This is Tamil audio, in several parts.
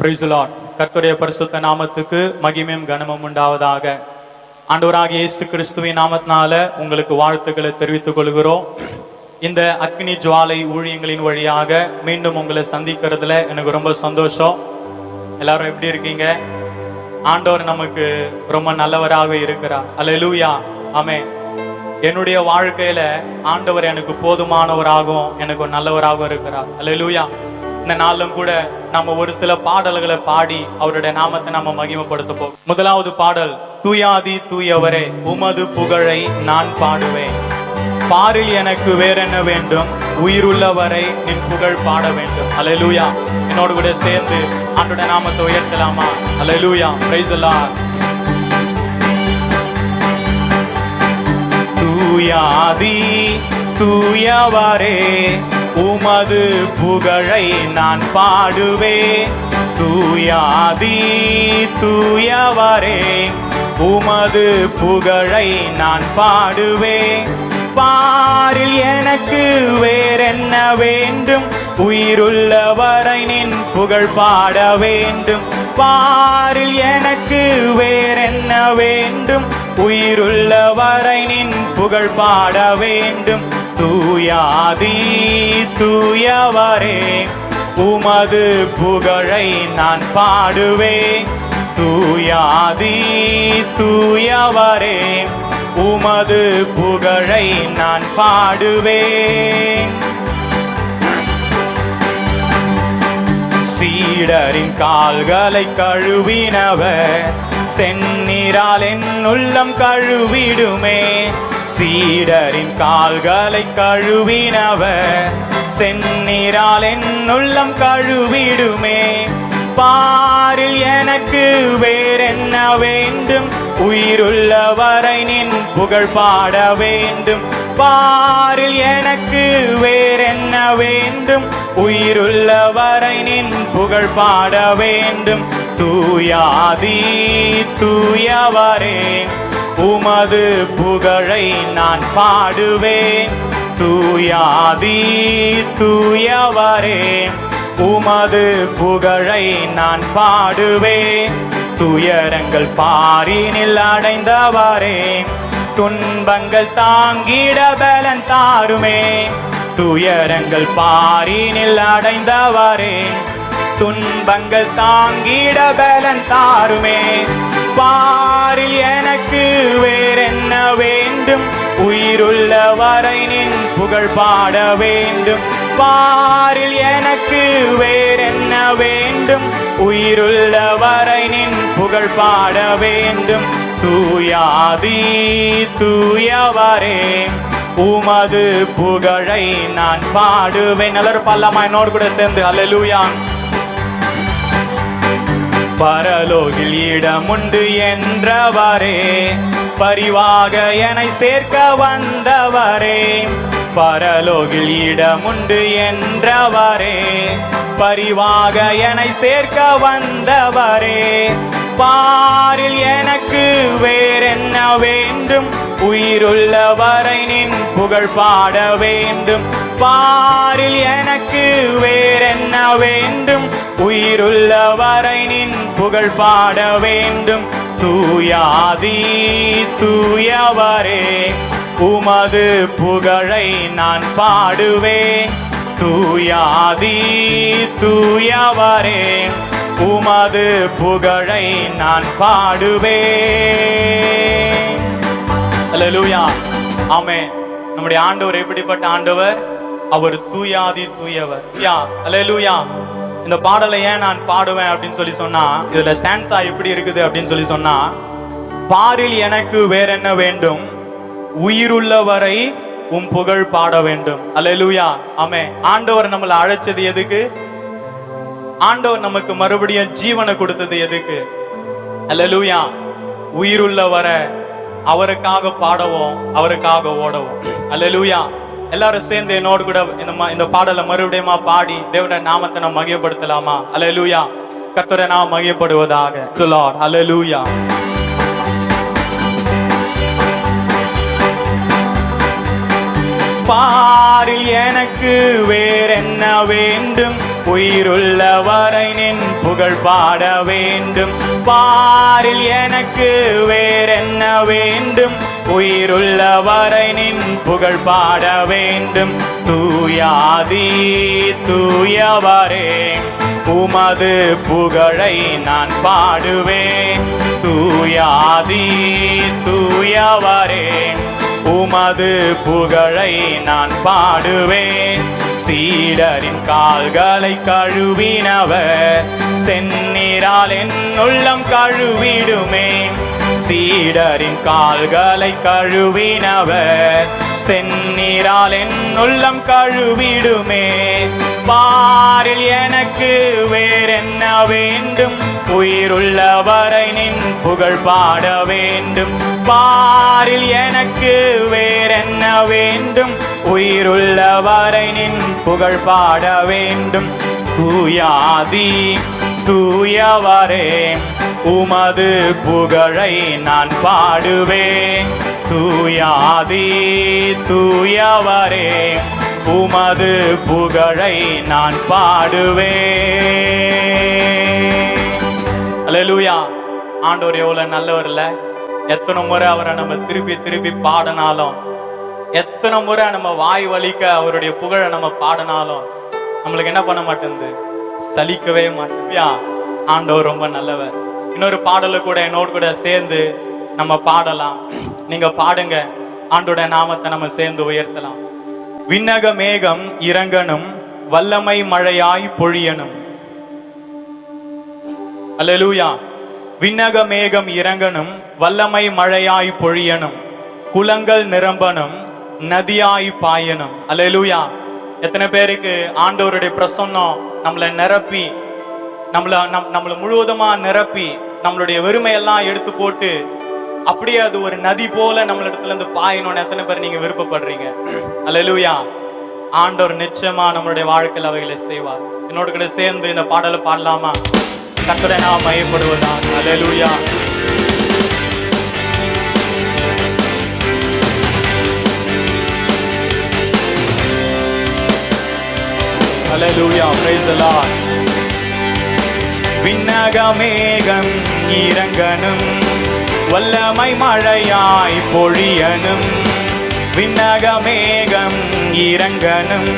Price the Lord. கர்த்தருடைய பரிசுத்த நாமத்துக்கு மகிமையும் கனமும் உண்டாவதாக. ஆண்டவராகிய இயேசு கிறிஸ்துவின் நாமத்தினால உங்களுக்கு வாழ்த்துக்களை தெரிவித்துக் கொள்கிறோம். இந்த அக்னி ஜுவாலை ஊழியங்களின் வழியாக மீண்டும் உங்களை சந்திக்கிறதுல எனக்கு ரொம்ப சந்தோஷம். எல்லாரும் எப்படி இருக்கீங்க? ஆண்டவர் நமக்கு ரொம்ப நல்லவராக இருக்கிறார். அல்லேலூயா, ஆமென். என்னுடைய வாழ்க்கையில ஆண்டவர் எனக்கு போதுமானவராகவும் எனக்கு நல்லவராகவும் இருக்கிறார். அல்லேலூயா. இந்த நாளும் கூட நம்ம ஒரு சில பாடல்களை பாடி அவருடைய நாமத்தை நம்ம மகிமைப்படுத்த போகிறோம். முதலாவது பாடல், தூயாதி தூயவரே உமது புகழை நான் பாடுவேன். பாரில் எனக்கு வேறென்ன வேண்டும், உயிருள்ளவரை நின் புகழ் பாட வேண்டும். அல்லேலூயா. என்னோடு கூட சேர்ந்து ஆண்டவருடைய நாமத்தை உயர்த்தலாமா? அல்லேலூயா, பிரைஸ் தி லார்ட். தூயாதி தூயவரே உமது புகழை நான் பாடுவேன். தூயாதி தூயவரே உமது புகழை நான் பாடுவேன். பாரில் எனக்கு வேறென்ன வேண்டும், உயிருள்ளவரை நின் புகழ் பாட வேண்டும். பாரில் எனக்கு வேறென்ன வேண்டும், உயிருள்ளவரை நின் புகழ் பாட வேண்டும். தூயாதி தூயவரே உமது புகழை நான் பாடுவேன். தூயாதி தூயவரே உமது புகழை நான் பாடுவேன். சீடரின் கால்களை கழுவினவர் செந்நீரால் என் உள்ளம் கழுவிடுமே. சீடரின் கால்களை கழுவினவர் செந்நீரால் என் உள்ளம் கழுவிடுமே. பாரில் எனக்கு வேறென்ன வேண்டும், உயிருள்ளவரை நின் புகழ் பாட வேண்டும். பாரில் எனக்கு வேறென்ன வேண்டும், உயிருள்ளவரை நின் புகழ் பாட வேண்டும். தூயாதி தூயவரே உமது புகழை நான் பாடுவேன். தூயாதி தூயவரே உமது புகழை நான் பாடுவேன். துயரங்கள் பாரினில் அடைந்தவரே துன்பங்கள் தாங்கிட பலன் தாருமே. துயரங்கள் பாரினில் அடைந்தவரே துன்பங்கள் தாங்கிட பலன் தாருமே. பாரில் எனக்கு வேறென்ன வேண்டும், உயிருள்ளவரை நின் புகழ் பாட வேண்டும். பாரில் எனக்கு வேறென்ன வேண்டும், உயிருள்ளவரை நின் புகழ் பாட வேண்டும். தூயாதி தூயவரே உமது புகழை நான் பாடுவேன். எல்லாரும் பாடலாமா என்னோடு கூட சேர்ந்து? அல்லேலூயா. பரலோகில் இடமுண்டு என்றவரே பரிவாக என்னை சேர்க்க வந்தவரே. பரலோகில் இடமுண்டு என்றவரே பரிவாக என்னை சேர்க்க வந்தவரே. பாரில் எனக்கு வேறென்ன வேண்டும், உயிருள்ளவரை நின் புகழ் பாட வேண்டும். பாரில் எனக்கு வேறென்ன வேண்டும், உயிருள்ளவரை நின் புகழ் பாட வேண்டும். தூயாதி தூயவரே உமது புகழை நான் பாடுவேன். தூயாதி தூயவரே உமது புகழை நான் பாடுவேன். அல்லேலூயா, ஆமென். நம்முடைய ஆண்டவர் எப்படிப்பட்ட ஆண்டவர்? அவர் தூயாதி தூயவர். அல்லேலூயா. இந்த பாடலை ஏன் நான் பாடுவேன் அப்படின்னு சொல்லி சொன்னா, இதுல ஸ்டான்ஸா எப்படி இருக்குது அப்படின்னு சொல்லி சொன்னா, பாரில் எனக்கு வேறென்ன வேண்டும், உயிருள்ளவரை உம் புகழ் பாட வேண்டும். அல்லேலூயா, ஆமென். ஆண்டவர் நம்மளை அழைச்சது எதுக்கு? ஆண்டவர் நமக்கு மறுபடியும் ஜீவனை கொடுத்தது எதுக்கு? அல்லேலூயா. உயிருள்ளவரை அவருக்காக பாடவும் அவருக்காக ஓடவும். அல்லேலூயா. எல்லாரும் சேர்ந்து என்னோடு கூட இந்த பாடலை மறுபடியும் பாடி தேவனுடைய நாமத்தை நாம் மகிமைப்படுத்தலாமா? அல்லேலூயா. கர்த்தரை நாம் மகிமைப்படுவதாக. அல்லேலூயா. பாரில் எனக்கு வேறென்ன வேண்டும், உயிருள்ளவரை நின் புகழ் பாட வேண்டும். பாரில் எனக்கு வேறென்ன வேண்டும்? உயிருள்ளவரை நின் புகழ் பாட வேண்டும். தூயாதி தூயவரே உமது புகழை நான் பாடுவேன். தூயாதி தூயவரே உமது புகழை நான் பாடுவேன். சீடரின் கால்களை கழுவினவர் செந்நீரால் என் உள்ளம் கழுவிடுமே. சீடரின் கால்களை கழுவினவர் செந்நீரால் என் உள்ளம் கழுவிடுமே. பாரில் எனக்கு வேறென்ன வேண்டும்? உயிருள்ளவரை நின் புகழ் பாட வேண்டும். பாரில் எனக்கு வேறென்ன வேண்டும்? உயிருள்ளவரை நின் புகழ் பாட வேண்டும். தூயாதி தூயவரே உமது புகழை நான் பாடுவேன். தூயாதி தூயவரே உமது புகழை நான் பாடுவேன். அல்லேலூயா. ஆண்டவர் எவ்வளவு நல்லவர் இல்ல? எத்தனை முறை அவரை நம்ம திருப்பி திருப்பி பாடினாலும், எத்தனை முறை நம்ம வாய் வலிக்க அவருடைய புகழை நம்ம பாடினாலும் நம்மளுக்கு என்ன பண்ண மாட்டேங்குது? சலிக்கவே மாட்டேங்குது. ஆண்டவர் ரொம்ப நல்லவர். இன்னொரு பாடலை கூட என்னோடு கூட சேர்ந்து நம்ம பாடலாம். நீங்க பாடுங்க, ஆண்டோட நாமத்தை நம்ம சேர்ந்து உயர்த்தலாம். விண்ணக மேகம் இறங்கணும், வல்லமை மழையாய் பொழியணும். அல்லேலூயா. விண்ணக மேகம் இறங்கணும், வல்லமை மழையாய் பொழியணும், குளங்கள் நிரம்பணும், நதியாய் பாயணும். அல்லேலூயா. எத்தனை பேருக்கு ஆண்டவருடைய பிரசன்னம் நம்மளை நிரப்பி, நம்மளை முழுவதுமா நிரப்பி, நம்மளுடைய வெறுமையெல்லாம் எடுத்து போட்டு அப்படியே அது ஒரு நதி போல நம்மளிடத்துல இருந்து பாயணும்னு எத்தனை பேர் நீங்க விருப்பப்படுறீங்க? அல்லேலூயா. ஆண்டவர் நிச்சயமா நம்மளுடைய வாழ்க்கையில் அவைகளை செய்வார். என்னோட கூட சேர்ந்து இந்த பாடலை பாடலாமா? கர்த்தரை நாம் மையப்படுவதா. அல்லேலூயா. அல்லேலூயா. praise the Lord. விண்ணக மேகம் இறங்கணும், வல்லமை மழையாய் பொழியணும். விண்ணக மேகம் இறங்கணும்,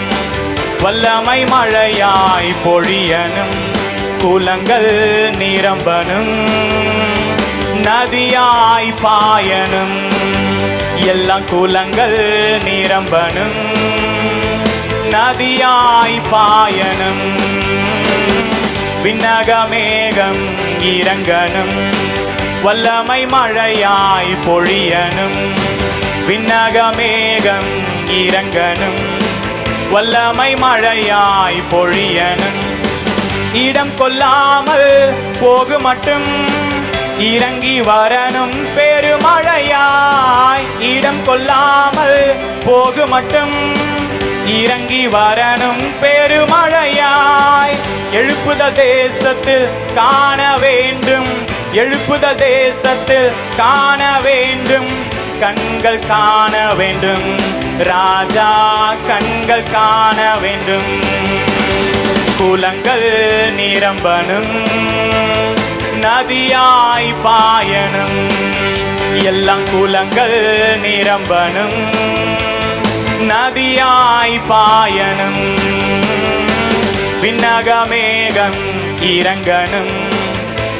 வல்லமை மழையாய் பொழியணும், குளங்கள் நிரம்பணும், நதியாய் பாயணும். எல்லாம் குளங்கள் நிரம்பணும், நதியாய் பாயணும். விண்ணக மேகம் இறங்கணும், வல்லமை மழையாய் பொழியணும். விண்ணக மேகம் இறங்கணும், வல்லமை மழையாய் பொழியணும். இடம் கொள்ளாமல் போகு மட்டும் இறங்கி வரணும் பெருமழையாய். இடம் கொள்ளாமல் போகு மட்டும் இறங்கி வரணும் பெருமழையாய். எழுப்புதல் தேசத்தில் காண வேண்டும், எழுப்புதல் தேசத்தில் காண வேண்டும், கண்கள் காண வேண்டும், ராஜா கண்கள் காண வேண்டும். குளங்கள் நிரம்பணும், நதியாய் பாயணும். எல்லாம் குளங்கள் நிரம்பணும், நதியாய் பாயணும். விண்ணக மேகம் இறங்கணும்,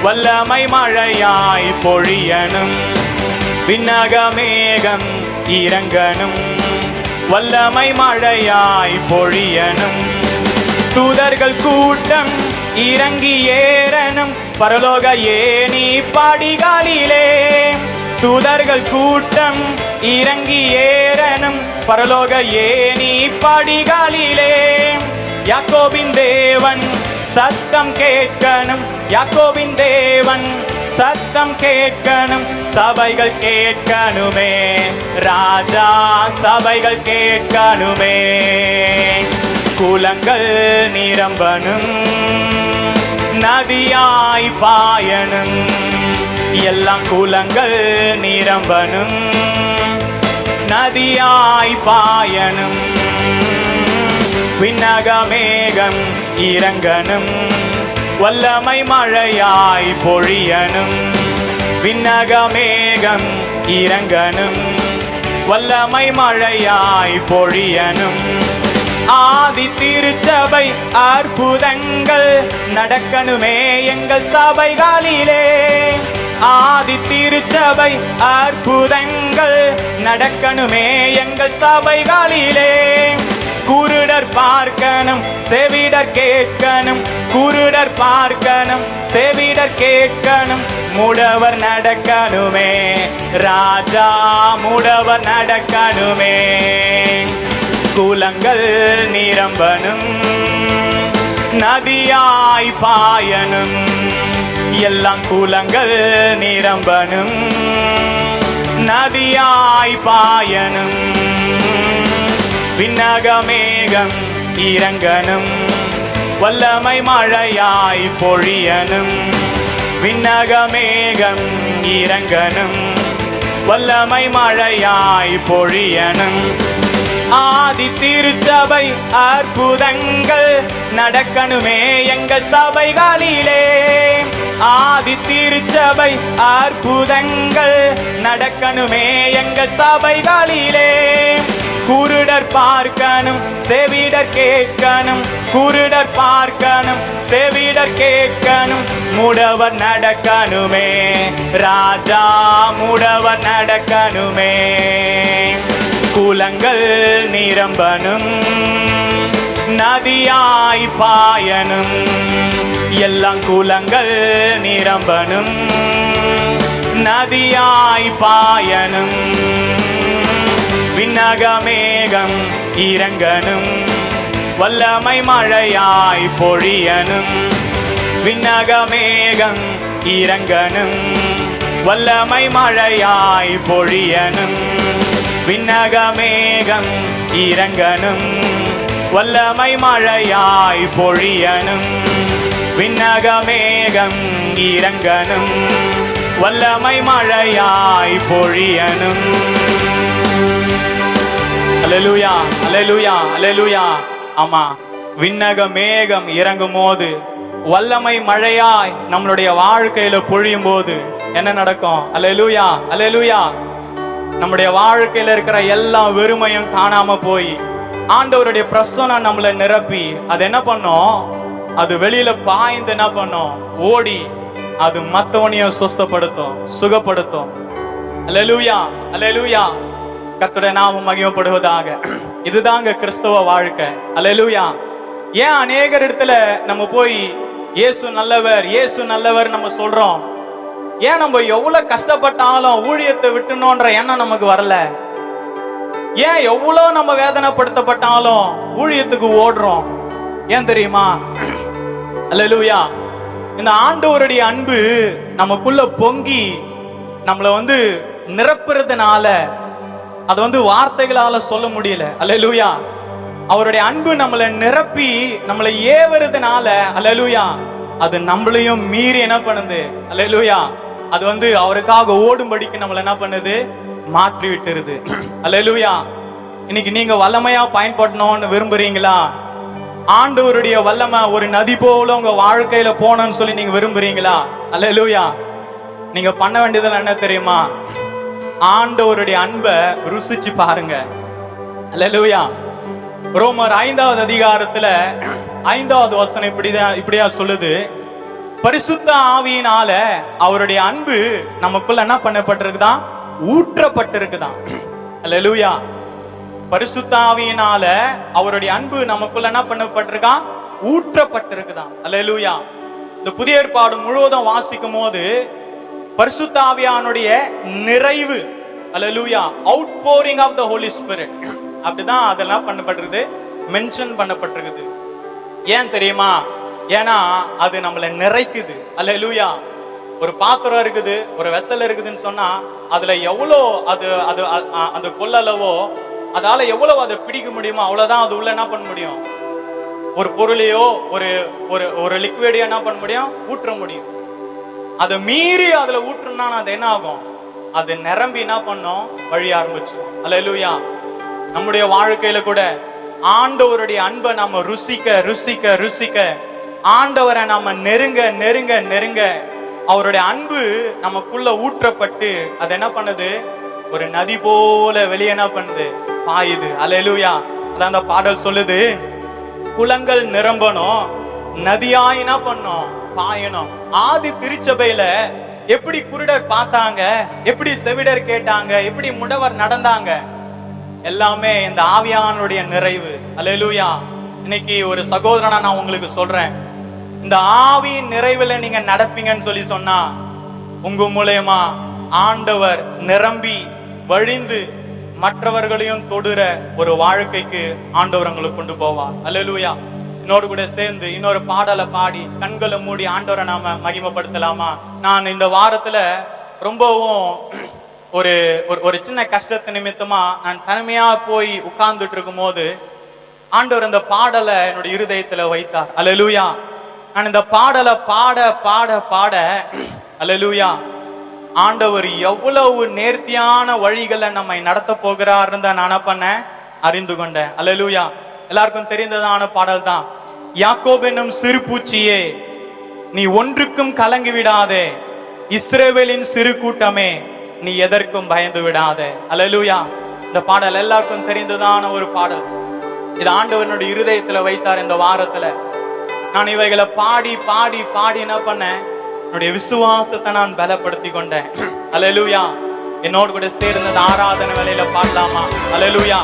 வல்லமை மழையாய் பொழியணும். விண்ணக மேகம் இறங்கணும், வல்லமை மழையாய் பொழியணும். தூதர்கள் கூட்டம் இறங்கி ஏறணும் பரலோக ஏணி படிகளிலே. தூதர்கள் கூட்டம் இறங்கி ஏறணும் பரலோக ஏணி படிகளிலே. யாக்கோபின் தேவன் சத்தம் கேட்கணும், யாக்கோபின் தேவன் சத்தம் கேட்கணும், சபைகள் கேட்கணுமே, ராஜா சபைகள் கேட்கணுமே. குளங்கள் நிரம்பணும், நதியாய் பாயணும். எல்லாம் குளங்கள் நிரம்பணும், நதியாய் பாயணும். விண்ணக மேகம் இறங்கணும், வல்லமை மழையாய் பொழியனும், விண்ணக மேகம் இறங்கனும், வல்லமை மழையாய் பொழியனும். ஆதி திருச்சபை அற்புதங்கள் நடக்கணுமே எங்கள் சபைகளிலே. ஆதி திருச்சபை அற்புதங்கள் நடக்கணுமே எங்கள் சபைகளிலே. குருடர் பார்க்கணும், செவிடர் கேட்கணும், குருடர் பார்க்கணும், செவிடர் கேட்கணும், முடவர் நடக்கணுமே ராஜா, முடவர் நடக்கணுமே. குலங்கள் நிரம்பனும், நதியாய் பாயனும், எல்லாம் குலங்கள் நிரம்பனும், நதியாய் பாயனும். விண்ணக மேகம் இறங்கனும், வல்லமை மழையாய் பொழியனும், விண்ணக மேகம் இறங்கனும், வல்லமை மழையாய் பொழியனும். ஆதி திருச்சபை அற்புதங்கள் நடக்கணுமே எங்கள் சபைகளிலே. ஆதி திருச்சபை அற்புதங்கள் நடக்கணுமே எங்கள் சபைகளிலே. குருடர் பார்க்கணும், செவிடர் கேட்கணும், குருடர் பார்க்கணும், செவிடர் கேட்கணும், முடவர் நடக்கணுமே ராஜா, முடவர் நடக்கணுமே. குலங்கள் நிரம்பனும், நதியாய் பாயனும், எல்லாம் குலங்கள் நிரம்பனும், நதியாய் பாயனும். விண்ணக மேகம் இறங்கனும், வல்லமை மழையாய் பொழியனும், விண்ணக மேகம் இறங்கனும், வல்லமை மழையாய் பொழியனும். விண்ணக மேகம் இறங்கனும், வல்லமை மழையாய் பொழியனும், விண்ணக மேகம் இறங்கனும், வல்லமை மழையாய் பொழியனும். அல்லேலூயா, அல்லேலூயா, அல்லேலூயா. ஆமா, விண்ணக மேகம் இறங்கும் போது, வல்லமை மழையாய் நம்மளுடைய வாழ்க்கையில பொழியும் போது என்ன நடக்கும்? அல்லேலூயா, அல்லேலூயா. நம்முடைய வாழ்க்கையில இருக்கிற எல்லா வெறுமையும் காணாம போய் ஆண்டவருடைய பிரசன்னம் நம்மளை நிரப்பி அது என்ன பண்ணும்? அது வெளியில பாய்ந்து என்ன பண்ணும்? ஓடி அது மத்தவனையும் சுஸ்தப்படுத்தும், சுகப்படுத்தும். அல்லேலூயா, அல்லேலூயா. கர்த்தருடைய நாமம் மகிமைப்படுவதாக. இதுதாங்க கிறிஸ்தவ வாழ்க்கை. அல்லேலூயா. ஏன் அநேகர் இடத்துல நம்ம போய் இயேசு நல்லவர், இயேசு நல்லவர் நம்ம சொல்றோம்? ஏன் நம்ம எவ்வளவு கஷ்டப்பட்டாலும் ஊழியத்தை விட்டுணும்ன்ற எண்ணம் நமக்கு வரல? ஏன் எவ்வளவு நம்ம வேதனைப்படுத்தப்பட்டாலும் ஊழியத்துக்கு ஓடுறோம்? ஏன் தெரியுமா? அல்லேலூயா. இந்த ஆண்டவருடைய அன்பு நமக்குள்ள பொங்கி நம்மள நிரப்புறதுனால அது வார்த்தைகளால சொல்ல முடியல. அல்லேலூயா. அவருடைய அன்பு நம்மளை நிரப்பி நம்மளை ஏவுறதுனால அல்லேலூயா அது நம்மளையும் மீறி என்ன பண்ணுது? அல்லேலூயா. அது அவருக்காக ஓடும்படிக்கு நம்மள என்ன பண்ணுது? மாற்றி விட்டுருது. அல்லேலூயா. இன்னைக்கு நீங்க வல்லமையா பயன்படணும்னு விரும்புறீங்களா? ஆண்டவருடைய வல்லமை ஒரு நதி போல உங்க வாழ்க்கையில போனோம்னு சொல்லி நீங்க விரும்புறீங்களா? அல்லேலூயா. நீங்க பண்ண வேண்டியதுல என்ன தெரியுமா? ஆண்டவருடைய அன்பை ருசிச்சு பாருங்க. அல்லேலூயா. ரோமர் 5வது அதிகாரத்துல 5வது வசனம் இப்படியா சொல்லுது. பரிசுத்த ஆவியினால அவருடைய அன்பு நமக்குள்ள என்ன பண்ணப்பட்டிருக்குதான்? ஊற்றப்பட்டிருக்குதான். அல்லேலூயா. பரிசுத்த ஆவியினால அவருடைய அன்பு நமக்குள்ள என்ன பண்ணப்பட்டிருக்கான்? ஊற்றப்பட்டிருக்குதான். அல்லேலூயா. இந்த புதிய ஏற்பாடு முழுவதும் வாசிக்கும் போது பரிசுத்த ஆவியானுடைய நிறைவு, அல்லேலூயா, அவுட்போரிங் ஆஃப் த ஹோலி ஸ்பிரிட், அப்படிதான் அதெல்லாம் பண்ணப்பட்டிருக்குது, மென்ஷன் பண்ணப்பட்டிருக்குது. ஏன் தெரியுமா? ஏன்னா அது நம்மளை நிறைக்குது. அல்லேலூயா. ஒரு பாத்திரம் இருக்குது, ஒரு வெசல் இருக்குதுன்னு சொன்னா அதுல எவ்வளோ அது அந்த கொள்ளளவோ அதால எவ்வளவு அதை பிடிக்க முடியுமோ அவ்வளவுதான் அது உள்ள என்ன பண்ண முடியும்? ஒரு பொருளையோ ஒரு ஒரு லிக்விடையோ என்ன பண்ண முடியும்? ஊற்ற முடியும். அதை மீறி அதுல ஊற்றுனா அது என்ன ஆகும்? அது நிரம்பி என்ன பண்ணும்? வழி ஆரம்பிச்சு. அல்லேலூயா. நம்முடைய வாழ்க்கையில கூட ஆண்டவருடைய அன்பை நாம ருசிக்க ருசிக்க ருசிக்க ஆண்டவரை நம்ம நெருங்க நெருங்க நெருங்க அவருடைய அன்பு நமக்குள்ள ஊற்றப்பட்டு அது என்ன பண்ணுது, ஒரு நதி போல வெளியே என்ன பண்ணுது, பாயுது. அல்லேலூயா. அதான் அந்த பாடல் சொல்லுது, குளங்கள் நிரம்பணும், நதியாய் என்ன பண்ணும், பாயணும். ஆதி திருச்சபையில எப்படி குருடர் பார்த்தாங்க, எப்படி செவிடர் கேட்டாங்க, எப்படி முடவர் நடந்தாங்க, எல்லாமே இந்த ஆவியானுடைய நிறைவு. அல்லேலூயா. இன்னைக்கு ஒரு சகோதரனா நான் உங்களுக்கு சொல்றேன், இந்த ஆவியின் நிறைவுல நீங்க நடப்பீங்கன்னு சொல்லி சொன்னா உங்க மூலமா ஆண்டவர் நிரம்பி வழிந்து மற்றவர்களையும் தொடுற ஒரு வாழ்க்கைக்கு ஆண்டவர் உங்களுக்கு கொண்டு போவார். அல்லேலூயா. என்னோடு கூட சேர்ந்து இன்னொரு பாடலை பாடி கண்களை மூடி ஆண்டவரை நாம மகிமைப்படுத்தலாமா? நான் இந்த வாரத்துல ரொம்பவும் ஒரு ஒரு சின்ன கஷ்டத்து நிமித்தமா நான் தனிமையா போய் உட்கார்ந்துட்டு இருக்கும் போது ஆண்டவர் இந்த பாடலை என்னுடைய இருதயத்துல வைத்தார். அல்லேலூயா. நான் இந்த பாடலை பாட பாட பாட அல்லேலூயா, ஆண்டவர் எவ்வளவு நேர்த்தியான வழிகளை நம்மை நடத்த போகிறார்னு தான் நான் பண்ணேன், அறிந்து கொண்டேன். அல்லேலூயா. எல்லாருக்கும் தெரிந்ததான பாடல் தான், யாக்கோபு என்னும் சிறு பூச்சியே நீ ஒன்றுக்கும் கலங்கி விடாதே, இஸ்ரவேலின் சிறு கூட்டமே நீ எதற்கும் பயந்து விடாதே. அல்லேலூயா. இந்த பாடல் எல்லாருக்கும் தெரிந்ததான ஒரு பாடல். இது ஆண்டவனுடைய இருதயத்துல வைத்தார். இந்த வாரத்துல நான் இவைகளை பாடி பாடி பாடி என்ன பண்ணேன், என்னுடைய விசுவாசத்தை நான் பலப்படுத்தி கொண்டேன். அல்லேலூயா. என்னோடு கூட சேர்ந்து ஆராதனை வேலையில பாடலாமா? அல்லேலூயா.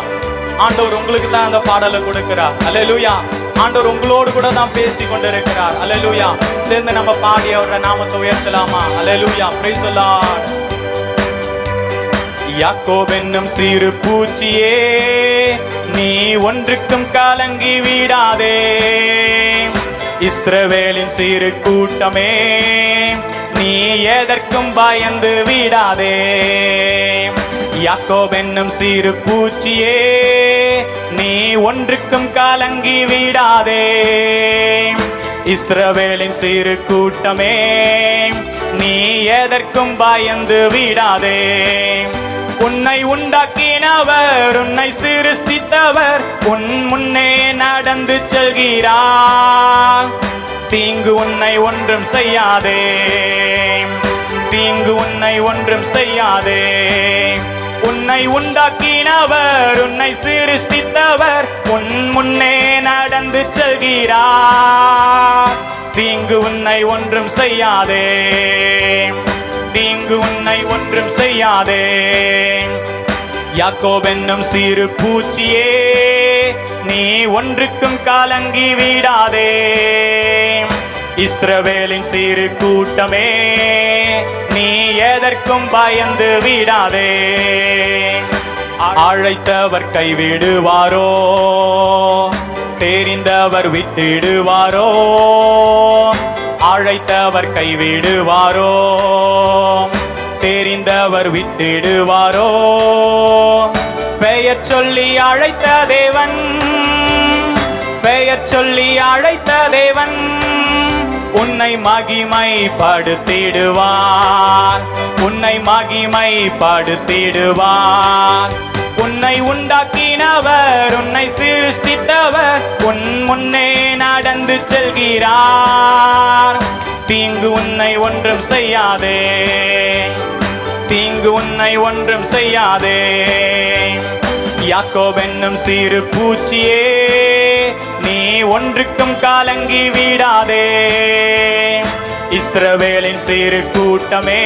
ஆண்டவர் உங்களுக்கு தான் அந்த பாடலை கொடுக்கிறார். அல்லேலூயா. ஆண்டவர் உங்களோடு கூட தான் பேசி கொண்டிருக்கிறார். அல்லேலூயா. சேர்ந்து நம்ம பாடி அவருடைய நாமத்தை உயர்த்தலாமா? அல்லேலூயா. Praise the Lord. யாக்கோபு என்னும் சிறு பூச்சியே நீ ஒன்றுக்கும் கலங்கி விடாதே, இஸ்ரவேலின் சிறு கூட்டமே நீ எதற்கும் பயந்து விடாதே. யாக்கோபு என்னும் சிறு பூச்சியே நீ ஒன்றுக்கும் கலங்கி விடாதே, இஸ்ரவேலின் சிறு கூட்டமே நீ எதற்கும் பயந்து விடாதே. உன்னை உண்டாக்கினவர், உன்னை சிருஷ்டித்தவர் உன் முன்னே நடந்து செல்கிறார். தீங்கு உன்னை ஒன்றும் செய்யாதே, தீங்கு உன்னை ஒன்றும் செய்யாதே. உன்னை உண்டாக்கினவர், உன்னை சிருஷ்டித்தவர் உன் முன்னே நடந்து செல்கிறார். தீங்கு உன்னை ஒன்றும் செய்யாதே, தீங்கு உன்னை ஒன்றும் செய்யாதே. யாக்கோபு என்னும் சிறு பூச்சியே நீ ஒன்றுக்கும் கலங்கி விடாதே, இஸ்ரவேலின் சிறு கூட்டமே நீ எதற்கும் பயந்து விடாதே. அழைத்தவர் கைவிடுவாரோ, தெரிந்தவர் விட்டிடுவாரோ, அழைத்தவர் கைவிடுவாரோ, தெரிந்தவர் விட்டிடுவாரோ. பெயர் சொல்லி அழைத்த தேவன், பெயர் சொல்லி அழைத்த தேவன் உன்னை மகிமைப்படுத்திடுவார், உன்னை மகிமைப்படுத்திடுவார். உன்னை உண்டாக்கினவர், உன்னை சிருஷ்டித்தவர் உன் முன்னே நடந்து செல்கிறார். தீங்கு உன்னை ஒன்றும் செய்யாதே, தீங்கு உன்னை ஒன்றும் செய்யாதே. யாக்கோபு என்னும் சிறு பூச்சியே நீ ஒன்றுக்கும் கலங்கி விடாதே, இஸ்ரவேலின் சிறு கூட்டமே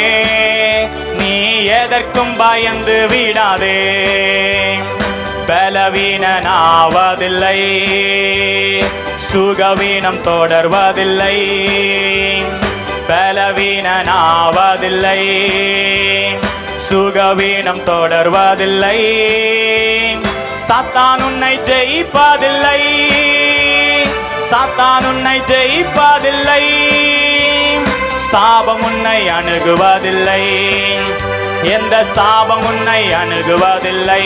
நீ எதற்கும் பயந்து விடாதே. பலவீனனாவதில்லை, சுகவீனம் தொடர்வதில்லை, பலவீனனாவதில்லை, சுகவீனம் தொடர்வதில்லை. சாத்தான் உன்னை ஜெயிப்பதில்லை, சாத்தான் உன்னை ஜெயிப்பதில்லை. சாபம் உன்னை அணுகுவதில்லை, எந்த சாபம் உன்னை அணுகுவதில்லை.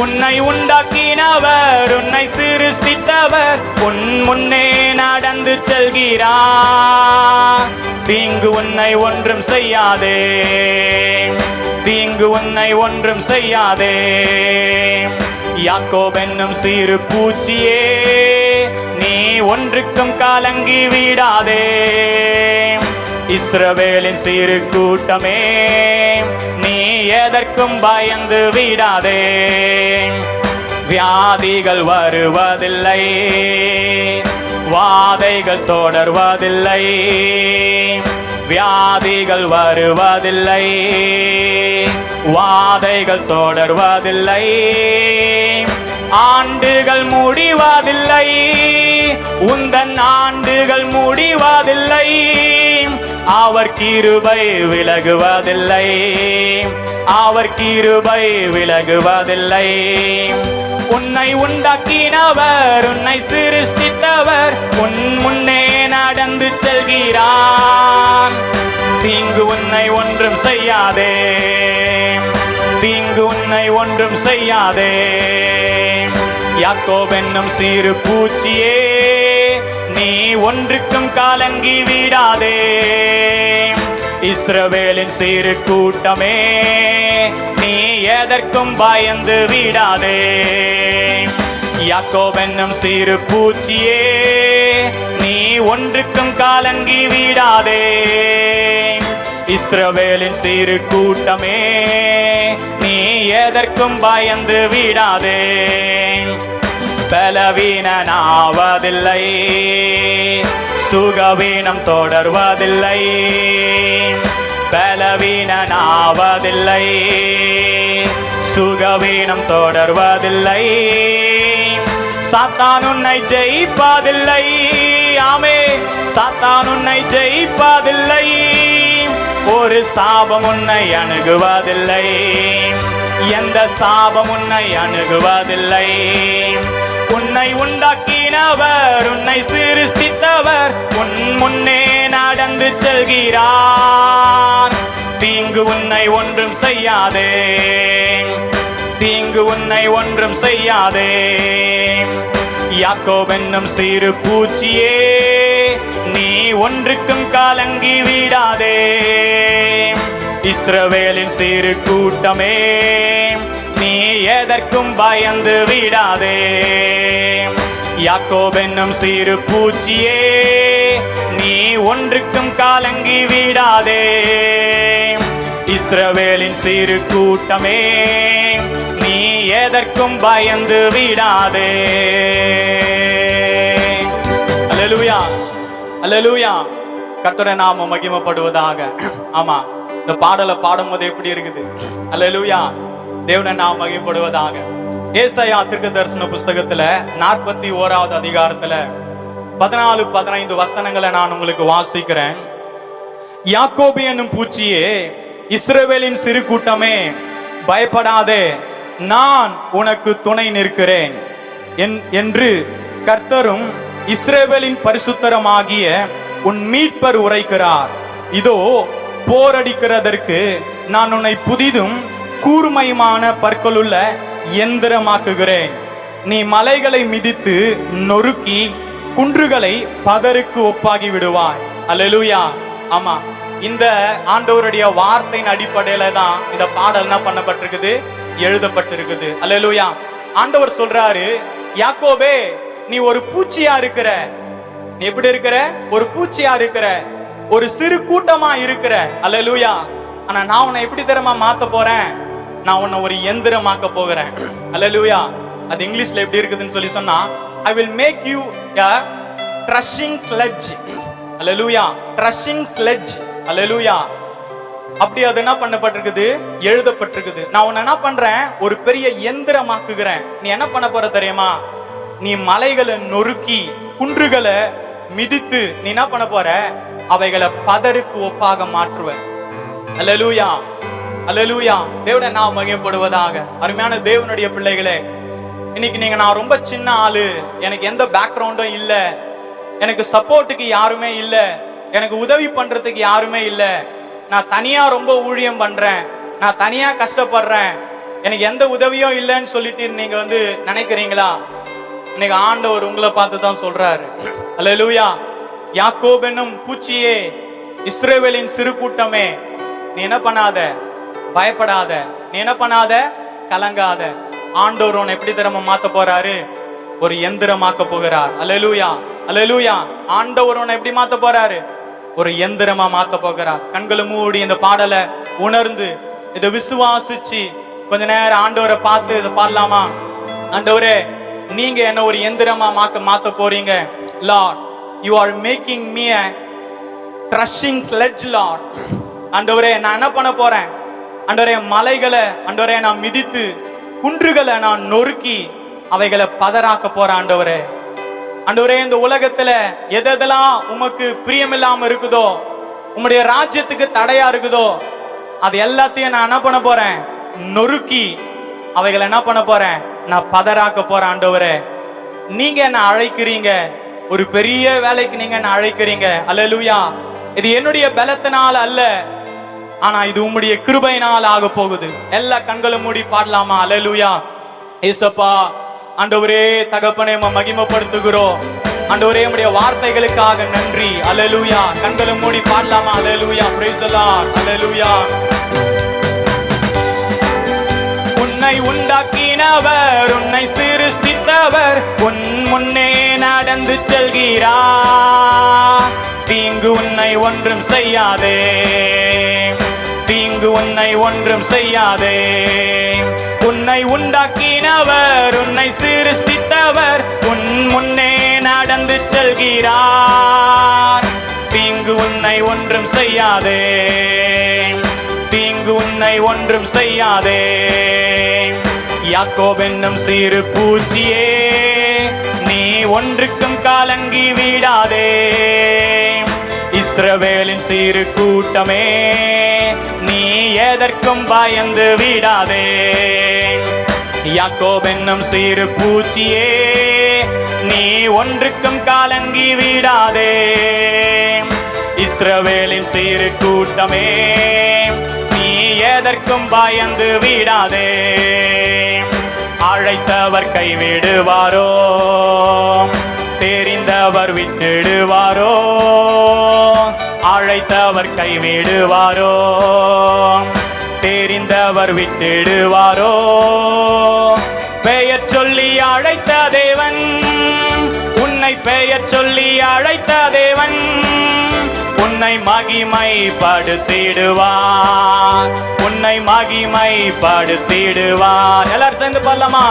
உன்னை உண்டாக்கினவர், உன்னை சிருஷ்டித்தவர் உன் முன்னே நடந்து செல்கிறார். தீங்கு உன்னை ஒன்றும் செய்யாதே, தீங்கு உன்னை ஒன்றும் செய்யாதே. யாக்கோபு என்னும் சிறு பூச்சியே நீ ஒன்றுக்கும் கலங்கி விடாதே. இஸ்ரவேலின் சிறு கூட்டமே, நீ எதற்கும் பயந்து விடாதே. வியாதிகள் வருவதில்லை, வாதைகள் தொடர்வதில்லை. வியாதிகள் வருவதில்லை, வாதைகள் தொடர்வதில்லை. ஆண்டுகள் முடிவதில்லை, உந்தன் ஆண்டுகள் முடிவதில்லை. அவர் கிருபை விலகுவதில்லை, அவர் கிருபை விலகுவதில்லை. உன்னை உண்டாக்கினவர், உன்னை சிருஷ்டித்தவர் உன் முன்னே நடந்து செல்கிறான். தீங்கு உன்னை ஒன்றும் செய்யாதே, தீங்கு உன்னை ஒன்றும் செய்யாதே. யாக்கோபென்னும் சிறு பூச்சியே, நீ ஒன்றுக்கும் கலங்கி விடாதே. இஸ்ரவேலின் சிறு கூட்டமே, நீ எதற்கும் பயந்து விடாதே. யாக்கோபென்னும் சிறு பூச்சியே, நீ ஒன்றுக்கும் கலங்கி விடாதே. இஸ்ரவேலின் சிறு கூட்டமே, நீ எதற்கும் பயந்து விடாதே. பலவீனனாவதில்லை, சுகவீனம் தொடர்வதில்லை. பலவீனனாவதில்லை, சுகவீனம் தொடர்வதில்லை. சாத்தான் உன்னை ஜெயிப்பதில்லை. ஆமே, சாத்தான் உன்னை ஜெயிப்பதில்லை. ஒரு சாபம் உன்னை அணுகுவதில்லை, எந்த சாபம் உன்னை அணுகுவதில்லை. உன்னை உண்டாக்கினவர், உன்னை சிருஷ்டித்தவர் உன் முன்னே நடந்து செல்கிறார். தீங்கு உன்னை ஒன்றும் செய்யாதே, தீங்கு உன்னை ஒன்றும் செய்யாதே. யாக்கோபென்னும் சிறு பூச்சியே, நீ ஒன்றுக்கும் கலங்கி விடாதே. இஸ்ரவேலின் சிறு கூட்டமே, நீ எதற்கும் பயந்து விடாதே. யாக்கோபென்னும் சிறு பூச்சியே, நீ ஒன்றுக்கும் கலங்கி விடாதே. இஸ்ரவேலின் சிறு கூட்டமே, நீ எதற்கும் பயந்து விடாதே. அல்லேலூயா, அல்லேலூயா. கர்த்தருடைய நாமம் மகிமைப்படுவதாக. ஆமா, இந்த பாடலை பாடும்போது எப்படி இருக்குது? அல்லேலூயா, தேவனுடைய நாமம் மகிமைப்படுவதாக. ஏசாயா தீர்க்கதரிசன புஸ்தகத்துல 41வது அதிகாரத்துல 14-15 வசனங்களை நான் உங்களுக்கு வாசிக்கிறேன். யாக்கோபு என்னும் பூச்சியே, இஸ்ரவேலின் சிறு கூட்டமே, பயப்படாதே, நான் உனக்கு துணை நிற்கிறேன் என்று கர்த்தரும் இஸ்ரவேலின் பரிசுத்தரமாகிய உன் மீட்பர் உரைக்கிறார். இதோ, போரடிக்கிறதற்கு நான் உன்னை புதிதும் கூர்மையுமான பற்களுள்ள எந்திரமாக்குகிறேன். நீ மலைகளை மிதித்து நொறுக்கி குன்றுகளை பதருக்கு ஒப்பாகி விடுவாய். அல்லேலூயா. ஆமா, இந்த ஆண்டவருடைய வார்த்தையின் அடிப்படையில தான் இந்த பாடல் என்ன பண்ணப்பட்டிருக்குது, எழுதப்பட்டிருக்குது. அல்லேலூயா. ஆண்டவர் சொல்றாரு, யாக்கோபே, நீ ஒரு பூச்சியா இருக்கிற. நீ எப்படி இருக்கிற? ஒரு பூச்சியா இருக்கிற, ஒரு சிறு கூட்டமா இருக்கிற. அல்லேலூயா. ஆனா நான் உன்னை எப்படி தெரியுமா மாத்த போறேன்? நான் உன்னை ஒரு எந்திரமாக்க போகிறேன். அல்லேலூயா. அது இங்கிலீஷ்ல எப்படி இருக்குதுன்னு சொல்லி சொன்னா, I will make you a threshing sledge. Hallelujah. threshing sledge. அல்லேலூயா. அப்படி அது என்ன பண்ணப்பட்டிருக்குது, எழுதப்பட்டிருக்குது. நான் உன்னை என்ன பண்றேன், ஒரு பெரிய எந்திரமாக்குகிறேன். நீ என்ன பண்ண போற தெரியுமா? நீ மலைகளை நொறுக்கி குன்றுகளை மிதித்து நீ என்ன பண்ண போற, அவைகளை பதருக்கு ஒப்பாக மாற்றுவ. அல்லேலூயா, அல்லேலூயா. தேவனுடைய நாமம் மகிமைப்படுவதாக. அருமையான தேவனுடைய பிள்ளைகளே, இன்னைக்கு நீங்க, நான் ரொம்ப சின்ன ஆளு, எனக்கு எந்த பேக்ரவுண்டும் இல்ல, எனக்கு சப்போர்ட்டுக்கு யாருமே இல்ல, எனக்கு உதவி பண்றதுக்கு யாருமே இல்ல, நான் தனியா ரொம்ப ஊழியம் பண்றேன், நான் தனியா கஷ்டப்படுறேன், எனக்கு எந்த உதவியும் இல்லைன்னு சொல்லிட்டு நீங்க நினைக்கிறீங்களா? இன்னைக்கு ஆண்டவர் உங்களை பார்த்து தான் சொல்றாரு. அல்லேலூயா. யாக்கோபு என்னும் பூச்சியே, இஸ்ரவேலின் சிறு கூட்டமே, நீ என்ன பண்ணாத, பயப்படாத, நீ என்ன பண்ணாத, கலங்காத. ஆண்டவர் உன்னை எப்படி திறமை மாத்த போறாரு, ஒரு எந்திரமாக்க போகிறார். அல்லேலூயா. அல்லேலூயா. ஆண்டவர் உன்னை எப்படி மாத்த போறாரு? ஒரு எந்திரமா மாத்த போகிறார். கண்களை மூடி இந்த பாடலை உணர்ந்து இதை விசுவாசிச்சு கொஞ்ச நேரம் ஆண்டவரை பார்த்து இதை பாடலாமா? ஆண்டவரே, நீங்க என்ன ஒரு எந்திரமா மாத்த போறீங்க. Lord, you are making me a crushing sledge, Lord. ஆண்டவரே, நான் என்ன பண்ண போறேன்? ஆண்டவரே, மலைகளை ஆண்டவரே நான் மிதித்து, குன்றுகளை நான் நொறுக்கி அவைகளை பதறாக்க போறேன். ஆண்டவரே, ஆண்டவரே, இந்த உலகத்துல எதெல்லாம் உமக்கு பிரியமில்லாம இருக்குதோ, உம்முடைய ராஜ்யத்துக்கு தடையா இருக்குதோ, அது எல்லாத்தையும் நான் என்ன பண்ண போறேன்? நொறுக்கி அவைகளை என்ன பண்ண போறேன்? நான் பதறாக்க போறேன். ஆண்டவரே, நீங்க என்ன அழைக்கிறீங்க, ஒரு பெரிய வேலைக்கு நீங்க என்ன அழைக்கிறீங்க. அல்லேலூயா. இது என்னுடைய பலத்தினால அல்ல, ஆனா இது உம்முடைய கிருபையினால் ஆக போகுது. எல்லா கண்களும் மூடி பாடலாமா? அல்லேலூயா. ஏசப்பா, ஆண்டவரே, தகப்பனே, மகிமைப்படுத்துகிறோம். ஆண்டவரே, உம்முடைய வார்த்தைகளுக்காக நன்றி. அல்லேலூயா. கண்களும் மூடி பாடலாமா? அல்லேலூயா. Praise the lord. அல்லேலூயா. உன்னை உண்டாக்கினவர், உன்னை சிருஷ்டித்தவர் உன் முன்னே நடந்து செல்கிறார். தீங்கு உன்னை ஒன்றும் செய்யாதே, தீங்கு உன்னை ஒன்றும் செய்யாதே. உன்னை உண்டாக்கினவர், உன்னை சிருஷ்டித்தவர் உன் முன்னே நடந்து செல்கிறார். தீங்கு உன்னை ஒன்றும் செய்யாதே, தீங்கு உன்னை ஒன்றும் செய்யாதே. யாக்கோபு என்னும் சிறு பூச்சியே, நீ ஒன்றுக்கும் கலங்கி விடாதே. இஸ்ரவேலின் சிறு கூட்டமே, நீ எதற்கும் பயந்து விடாதே. யாக்கோபு என்னும் சிறு பூச்சியே, நீ ஒன்றுக்கும் கலங்கி விடாதே. இஸ்ரவேலின் சிறு கூட்டமே, நீ எதற்கும் பயந்து விடாதே. அழைத்தவர் கைவிடுவாரோ, தெரிந்தவர் விட்டுடுவாரோ. அழைத்தவர் கைவிடுவாரோ, தெரிந்தவர் விட்டுடுவாரோ. பெயர் சொல்லி அழைத்த தேவன், உன்னை பெயர் சொல்லி அழைத்த தேவன் உன்னை மகிமைப்படுத்திடுவார், உன்னை மகிமைப்படுத்திடுவார். எல்லாரும் சேர்ந்து பாடலாமா?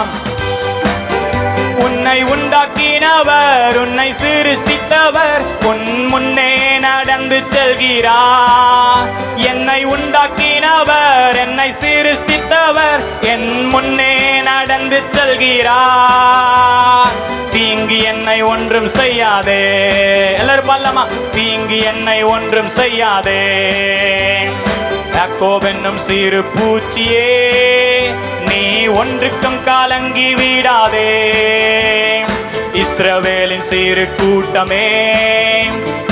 உன்னை உண்டாக்கினவர், உன்னை சிருஷ்டித்தவர் உன் முன்னே நடந்து செல்கிறார். என்னை உண்டாக்கினவர், என்னை சிருஷ்டித்தவர் என் முன்னே நடந்து செல்கிறார். தீங்கு என்னை ஒன்றும் செய்யாதே. எல்லாரும் பாடலாமா? தீங்கு என்னை ஒன்றும் செய்யாதே. யாக்கோபு என்னும் சிறு பூச்சியே, நீ ஒன்றுக்கும் கலங்கி விடாதே. இஸ்ரவேலின் சிறு கூட்டமே,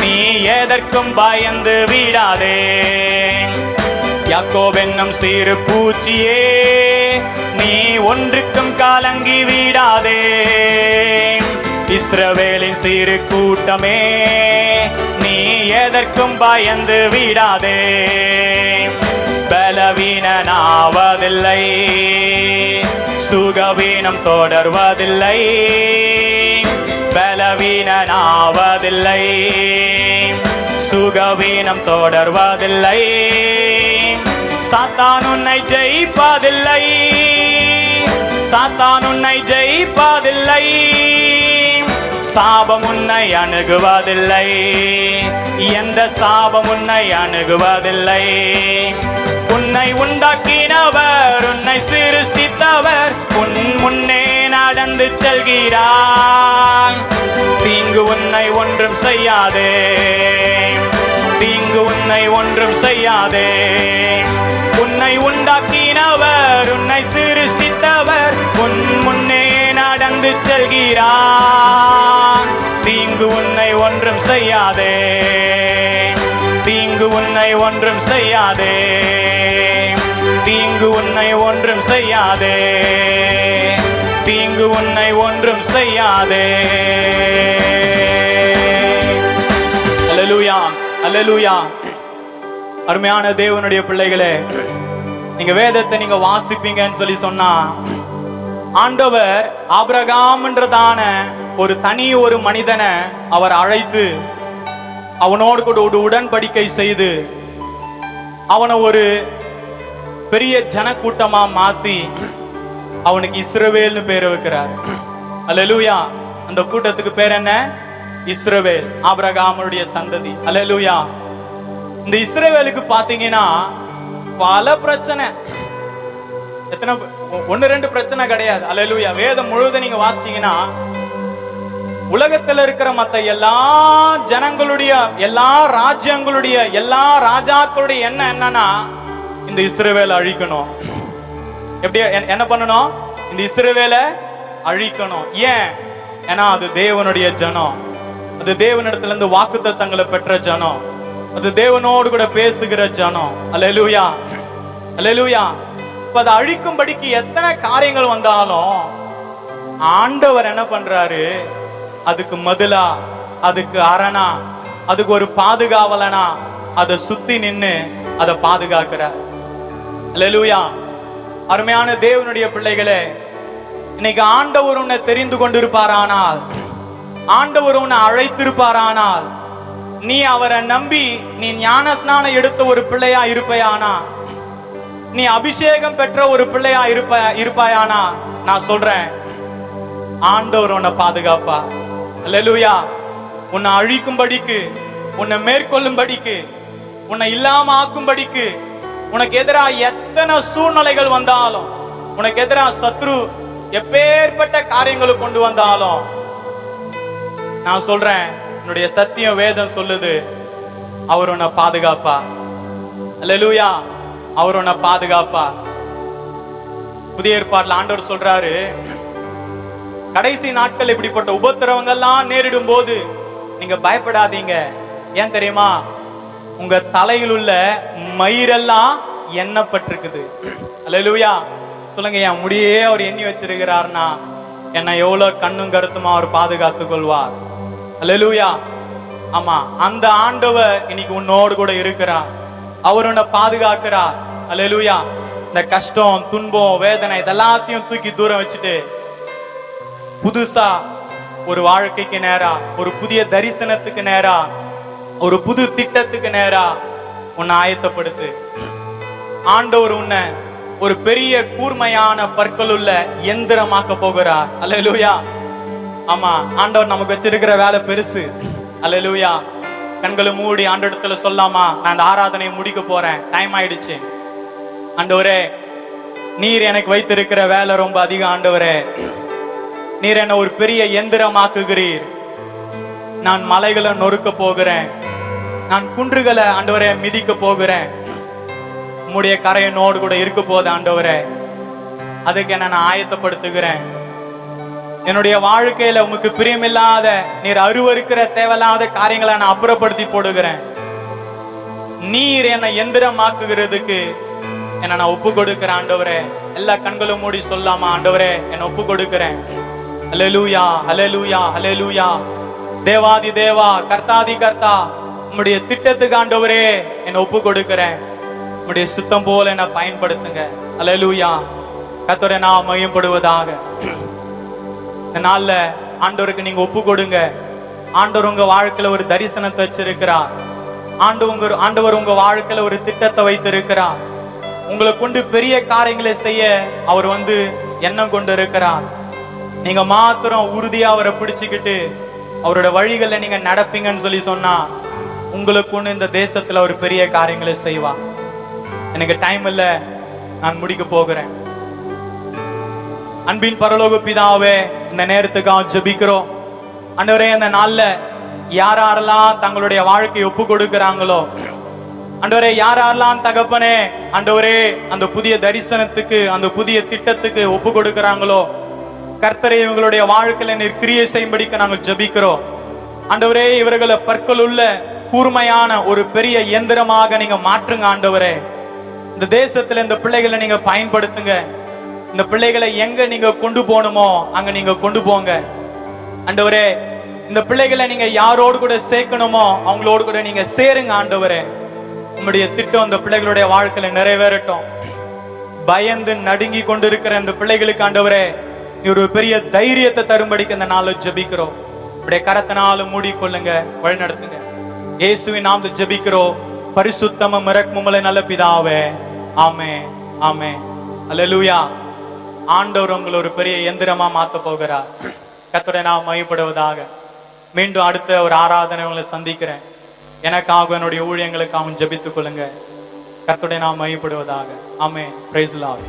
நீ எதற்கும் பயந்து விடாதே. யாக்கோபு என்னும் சிறு பூச்சியே, நீ ஒன்றுக்கும் கலங்கி விடாதே. இஸ்ரவேலின் சிறு கூட்டமே, நீ எதற்கும் பயந்து விடாதே. பலவீனனாவதில்லை, சுகவீனம் தொடர்வதில்லை. பலவீனனாவதில்லை, சுகவீனம் தொடர்வதில்லை. சாத்தான் உன்னை ஜெயிப்பதில்லை, சாத்தான் உன்னை ஜெயிப்பதில்லை. சாபம் உன்னை அணுகுவதில்லை, எந்த சாபம் உன்னை அணுகுவதில்லை. உன்னை உண்டாக்கினவர், உன்னை சிருஷ்டித்தவர் உன் முன்னே நடந்து செல்கிறார். தீங்கு உன்னை ஒன்றும் செய்யாதே, தீங்கு உன்னை ஒன்றும் செய்யாதே. உன்னை உண்டாக்கினவர், உன்னை சிருஷ்டித்தவர் உன் முன்னே நடந்து செல்கிறார். தீங்கு உன்னை ஒன்றும் செய்யாதே, தீங்கு உன்னை ஒன்றும் செய்யாதே. தீங்கு உன்னை ஒன்றும் செய்யாதே, தீங்கு உன்னை ஒன்றும் செய்யாதே. அல்லேலூயா, அல்லேலூயா. அருமையான தேவனுடைய பிள்ளைகளே, நீங்க வேதத்தை நீங்க வாசிப்பீங்கன்னு சொல்லி சொன்னா, ஆண்டவர் ஆபிரகாம்ன்றதான ஒரு தனி ஒரு மனிதனை அவர் அழைத்து அவனோடு கூட ஒரு உடன்படிக்கை செய்து அவனை ஒரு பெரிய ஜனக்கூட்டமா மாத்தி அவனுக்கு இஸ்ரவேல்னு பேர் வைக்கிறார். அல்லேலூயா. அந்த கூட்டத்துக்கு பேர் என்ன? இஸ்ரவேல், ஆபிரகாமுடைய சந்ததி. அல்லேலூயா. இந்த இஸ்ரவேலுக்கு பாத்தீங்கன்னா பல பிரச்சனை. எத்தனை? 1-2 பிரச்சனை கிடையாது. அல்லேலூயா. வேதம் முழுவதும் நீங்க வாசிச்சீங்கன்னா உலகத்துல இருக்கிற மத்த எல்லா ஜனங்களுடைய, எல்லா ராஜ்யங்களுடைய, எல்லா ராஜாக்களுடைய எண்ணம் என்னன்னா இந்த இஸ்ரவேலை அழிக்கணும். எப்படி என்ன பண்ணணும்? இந்த இஸ்ரவேலை அழிக்கணும். ஏன்? ஏன்னா அது தேவனுடைய ஜனம், அது தேவனிடத்துல இருந்து வாக்குத்தத்தங்களை பெற்ற ஜனம், அது தேவனோடு கூட பேசுகிற ஜனம். அல்லேலூயா, அல்லேலூயா. இப்ப அதை அழிக்கும்படிக்கு எத்தனை காரியங்கள் வந்தாலும் ஆண்டவர் என்ன பண்றாரு? அதுக்கு மதிலா, அதுக்கு அரணா, அதுக்கு ஒரு பாதுகாவலனா அதை சுத்தி நின்னு அதை பாதுகாக்கிறார். அல்லேலூயா. அருமையான தேவனுடைய பிள்ளைகளே, இன்னைக்கு ஆண்டவர் உன்னை தெரிந்து கொண்டிருப்பாரானால், ஆண்டவர் உன்னை அழைத்திருப்பாரானால், நீ அவரை நம்பி நீ ஞானஸ்நானம் எடுத்த ஒரு பிள்ளையா இருப்பையானா, நீ அபிஷேகம் பெற்ற ஒரு பிள்ளையா இருப்பாயானா, நான் சொல்றேன் ஆண்டவர் உன்னை பாதுகாப்பா. அல்லேலூயா. உன்னை அழிக்கும்படிக்கு, உன்னை மேற்கொள்ளும்படிக்கு, உன்னை இல்லாம ஆக்கும்படிக்கு, உனக்கு எதிராக எத்தனை சூழ்நிலைகள் வந்தாலும், உனக்கு எதிராக சத்ரு எப்பேற்பட்ட காரியங்களை கொண்டு வந்தாலும், நான் சொல்றேன் என்னுடைய சத்தியம் வேதம் சொல்லுது, அவர் உன்னை பாதுகாப்பா. அல்லேலூயா. அவர் உன்னை பாதுகாப்பா. புதிய ஏற்பாட்டுல ஆண்டவர் சொல்றாரு, கடைசி நாட்கள் இப்படிப்பட்ட உபத்திரவங்கள்லாம் நேரிடும் போது நீங்க பயப்படாதீங்க. ஏன் தெரியுமா? உங்க தலையில் உள்ள மயிரெல்லாம் எண்ணப்பட்டிருக்குது. அல்லேலூயா. சொல்லுங்க, என் முடியே அவர் எண்ணி வச்சிருக்கிறார்னா என்னை எவ்வளவு கண்ணும் கருத்துமா அவர் பாதுகாத்துக் கொள்வார். அல்லேலூயா. ஆமா, அந்த ஆண்டவர் இன்னைக்கு உன்னோடு கூட இருக்கிறார். அவர் உன்னை பாதுகாக்கிறார். அல்லேலூயா. இந்த கஷ்டம், துன்பம், வேதனை இதெல்லாத்தையும் தூக்கி தூரம் வச்சுட்டு புதுசா ஒரு வாழ்க்கைக்கு நேரா, ஒரு புதிய தரிசனத்துக்கு நேரா, ஒரு புது திட்டத்துக்கு நேரா உன்னை ஆயத்தப்படுத்து. ஆண்டவர் உன்னை ஒரு பெரிய கூர்மையான பற்களுள்ள எந்திரமாக்க போகிறார். அல்லேலூயா. ஆமா, ஆண்டவர் நமக்கு வச்சிருக்கிற வேலை பெருசு. அல்லேலூயா. கண்களை மூடி ஆண்டவரிடத்துல சொல்லாமா, நான் இந்த ஆராதனையை முடிக்க போறேன், டைம் ஆயிடுச்சு. ஆண்டவரே, நீர் எனக்கு வைத்திருக்கிற வேலை ரொம்ப அதிகம். ஆண்டவரே, நீர் என்ன ஒரு பெரிய எந்திரமாக்குகிறீர். நான் மலைகளை நொறுக்க போகிறேன், நான் குன்றுகளை ஆண்டவரே மிதிக்க போகிறேன். உம்முடைய கரையனோடு கூட இருக்க போது ஆண்டவரே, அதுக்கு என்ன நான் ஆயத்தப்படுத்துகிறேன். என்னுடைய வாழ்க்கையில உமக்கு பிரியமில்லாத, நீர் அருவருக்கிற தேவையில்லாத காரியங்களை நான் அப்புறப்படுத்தி போடுகிறேன். நீர் என்னை எந்திரமாக்குகிறதுக்கு என்ன நான் ஒப்பு கொடுக்கிறேன். ஆண்டவரே, எல்லா கண்களும் மூடி சொல்லாமா, ஆண்டவரே என்னை ஒப்பு கொடுக்கிறேன். அல்லேலூயா, அல்லேலூயா, அல்லேலூயா. தேவாதி தேவா, கர்த்தாதி கர்த்தா, உம்முடைய திட்டத்துக்கு ஆண்டவரே என்னை ஒப்பு கொடுக்கிறேன். உம்முடைய சுத்தம் போல என்ன பயன்படுத்துங்க. அல்லேலூயா. கர்த்தரே நான் மகிமைப்படுவதாக. இந்த நாள்ல ஆண்டவருக்கு நீங்க ஒப்பு கொடுங்க. ஆண்டவர் உங்க வாழ்க்கையில ஒரு தரிசனத்தை வச்சிருக்கிறார். ஆண்டவர் உங்க வாழ்க்கையில ஒரு திட்டத்தை வைத்திருக்கிறார். உங்களை கொண்டு பெரிய காரியங்களை செய்ய அவர் எண்ணம் கொண்டு இருக்கிறார். நீங்க மாத்திரம் உறுதியா அவரை பிடிச்சுக்கிட்டு அவரோட வழிகளை நீங்க நடப்பீங்கன்னு சொல்லி சொன்னா, உங்களுக்கு ஒண்ணு இந்த தேசத்துல ஒரு பெரிய காரியங்களை செய்வா. எனக்கு டைம் இல்ல, நான் முடிக்க போகிறேன். அன்பின் பரலோக பிதாவே, இந்த நேரத்துக்காக ஜெபிக்கிறோம். ஆண்டவரே, இந்த நாள்ல யாரெல்லாம் தங்களுடைய வாழ்க்கையை ஒப்பு கொடுக்கிறாங்களோ, ஆண்டவரே, யாரெல்லாம் தகப்பனே ஆண்டவரே அந்த புதிய தரிசனத்துக்கு, அந்த புதிய திட்டத்துக்கு ஒப்பு கொடுக்கிறாங்களோ, கர்த்தரே இவங்களுடைய வாழ்க்கையில நீர் கிரியை செய்யும்படிக்கு நாங்கள் ஜெபிக்கிறோம். ஆண்டவரே, இவர்களை பற்களுள்ள கூர்மையான ஒரு பெரிய இயந்திரமாக நீங்க மாற்றுங்க. ஆண்டவரே, இந்த தேசத்துல இந்த பிள்ளைகளை நீங்க பயன்படுத்துங்க. இந்த பிள்ளைகளை எங்க நீங்க கொண்டு போகணுமோ அங்க நீங்க கொண்டு போங்க. ஆண்டவரே, இந்த பிள்ளைகளை நீங்க யாரோடு கூட சேர்க்கணுமோ அவங்களோடு கூட நீங்க சேருங்க. ஆண்டவரே, உங்களுடைய திட்டம் இந்த பிள்ளைகளுடைய வாழ்க்கையில நிறைவேறட்டும். பயந்து நடுங்கி கொண்டிருக்கிற இந்த பிள்ளைகளுக்கு ஆண்டவரே நீ ஒரு பெரிய தைரியத்தை தரும்படிக்கு இந்த நாளில் ஜெபிக்கிறோம். இப்படியே கரத்தினாலும் மூடிக்கொள்ளுங்க, வழி நடத்துங்க. இயேசுவின் நாமத்தில் ஜெபிக்கிறோம் பரிசுத்தமும் இரக்கமுள்ள நல்ல பிதாவே, ஆமென், ஆமென். அல்லேலூயா. ஆண்டவர் உங்களை ஒரு பெரிய எந்திரமா மாத்த போகிறார். கர்த்தருடைய நாமம் மகிமைப்படுவதாக. மீண்டும் அடுத்த ஒரு ஆராதனை உங்களை சந்திக்கிறேன். எனக்காக என்னுடைய ஊழியங்களுக்காகவும் ஜெபித்துக் கொள்ளுங்க. கர்த்தருடைய நாமம் மகிமைப்படுவதாக. ஆமென். Praise the Lord.